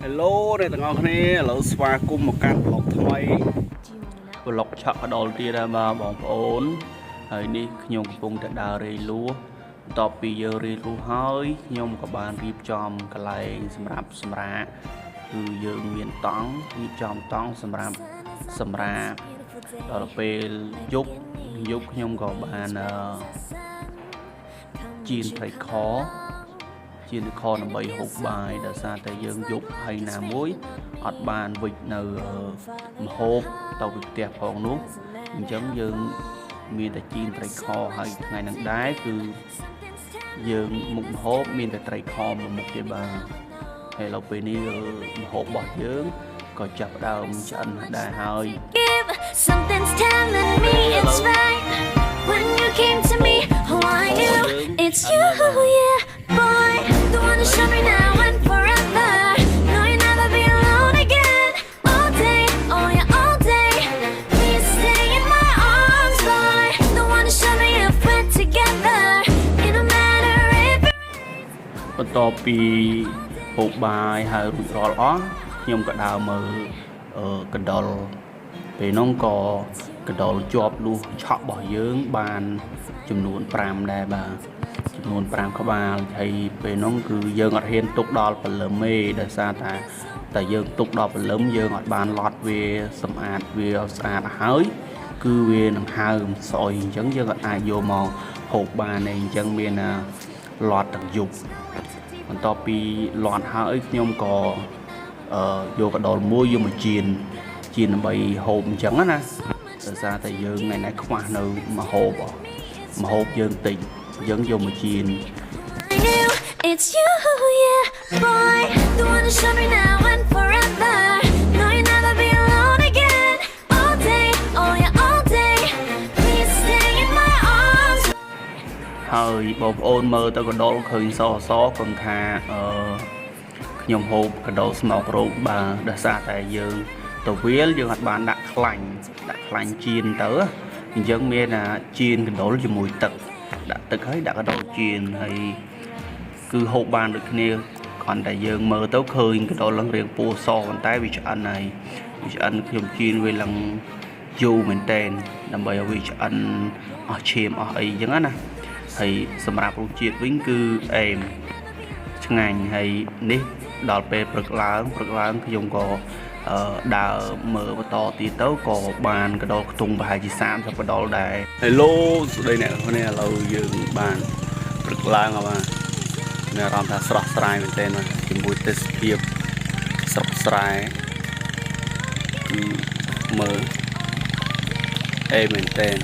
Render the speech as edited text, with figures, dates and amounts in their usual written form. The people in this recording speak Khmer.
Hello អ្នកទាំងអស់គ្នាឥឡូវស្វាគមន៍មកកាន់ប្លុកថ្មីប្លុកឆក់កដលទៀតដែរបាទបងប្អូនហើយនេះខ្ញុំកំពុងតែដើររេលួបន្ទាប់ពីយើងរេលួហើយខ្ញុំក៏បានរៀបចំកន្លែងសម្រាប់សម្រាកគឺយើងមានតង់រៀបចំតង់សម្រាប់ដល់ពេលយប់ខ្ញុំក៏បានជៀនត្រីខដើម្បីហូបបាយដោយសារតែយើងយប់ហើយណាមួយអត់បានវិចនៅម្ហូបទៅពីផ្ទះផងនោះអញ្ចឹងយើងមានតែជៀនត្រីខហើយថ្ងៃហ្នឹងដែរគឺយើងមុខម្ហូបមានតែត្រីខមួយមុខទេបាទហើយដល់ពេលនេះម្ហូបរបស់យើងក៏ចាប់ផ្ដើមឆ្អិនដែរហើយ Something's telling me it's right when you came to me. Oh, I knew it's you, yeah, boy. The one to show me now and forever. No, you'll never be alone again. All day, oh yeah, all day. Please stay in my arms, boy. The one to show me if we're together. It don't matter if it rains. បន្ទាប់ពីហូបបាយហើយរួចរាល់អស់ខ្ញុំក៏ដើរមើលកណ្ដុរពេលនោះក៏កណ្ដុរជាប់លុះឆក់របស់យើងបានចំនួន5ដែរបាទចំនួន5ក្បាលហើយពេលនោះគឺយើងអត់ហ៊ានទុកដល់ព្រលឹមទេដោយសារតែយើងទុកដល់ព្រលឹមយើងអត់បានឡត់វាសម្អាតវាស្អាតហើយគឺវានឹងហើមស្អុយអញ្ចឹងយើងអត់អាចយកមកហូបបានទេអញ្ចឹងមានឡត់ទាំងយប់បន្ទាប់ពីឡត់ហើយខ្ញុំក៏យកកណ្ដុរមួយយកមកជៀនដើម្បីហូបអញ្ចឹងណាដោយសារតែយើងថ្ងៃនេះខ្វះនៅម្ហូបយើងតិចអញ្ចឹងយកមកជៀន I knew it's you, yeah, boy. The one to show me now and forever. No, you'll never be alone again. All day, oh yeah, all day. Please stay in my arms. ហើយបងប្អូនមើលទៅកណ្ដុរឃើញសគំថាខ្ញុំហូបកណ្ដុរស្មោករោគបាទដោយសារតែយើងទៅវាលយើងអត់បានដាក់ខ្លាញ់ជៀនទៅអញ្ចឹងមានជៀនកណ្ដុរជាមួយទឹកដាក់ទឹកហើយដាក់កណ្ដុរជៀនហើយគឺហូបបានដូចគ្នាគ្រាន់តែយើងមើលទៅឃើញកណ្ដុរឡើងរាងពណ៌សប៉ុន្តែវាឆ្អិនហើយវាឆ្អិនខ្ញុំជៀនវាឡើងយូរមែនតែនដើម្បីឲ្យវាឆ្អិនអស់ឈាមអស់អីអញ្ចឹងណាហើយសម្រាប់រសជាតិវិញគឺអែមឆ្ងាញ់ហើយនេះដល់ពេលព្រឹកឡើងខ្ញុំក៏ដើរមើលបន្តទៀតទៅក៏បានកណ្ដុរខ្ទង់ប្រហែលជា30កណ្ដុរដែរ Hello ស្ដីអ្នកនរឥឡូវយើងបានព្រឹកឡើងហើយបាទមានអារម្មណ៍ថាស្រស់ស្រាយមែនទែនជាមួយទេសភាពស្រុកស្រែគឺមើលអេមែនទែន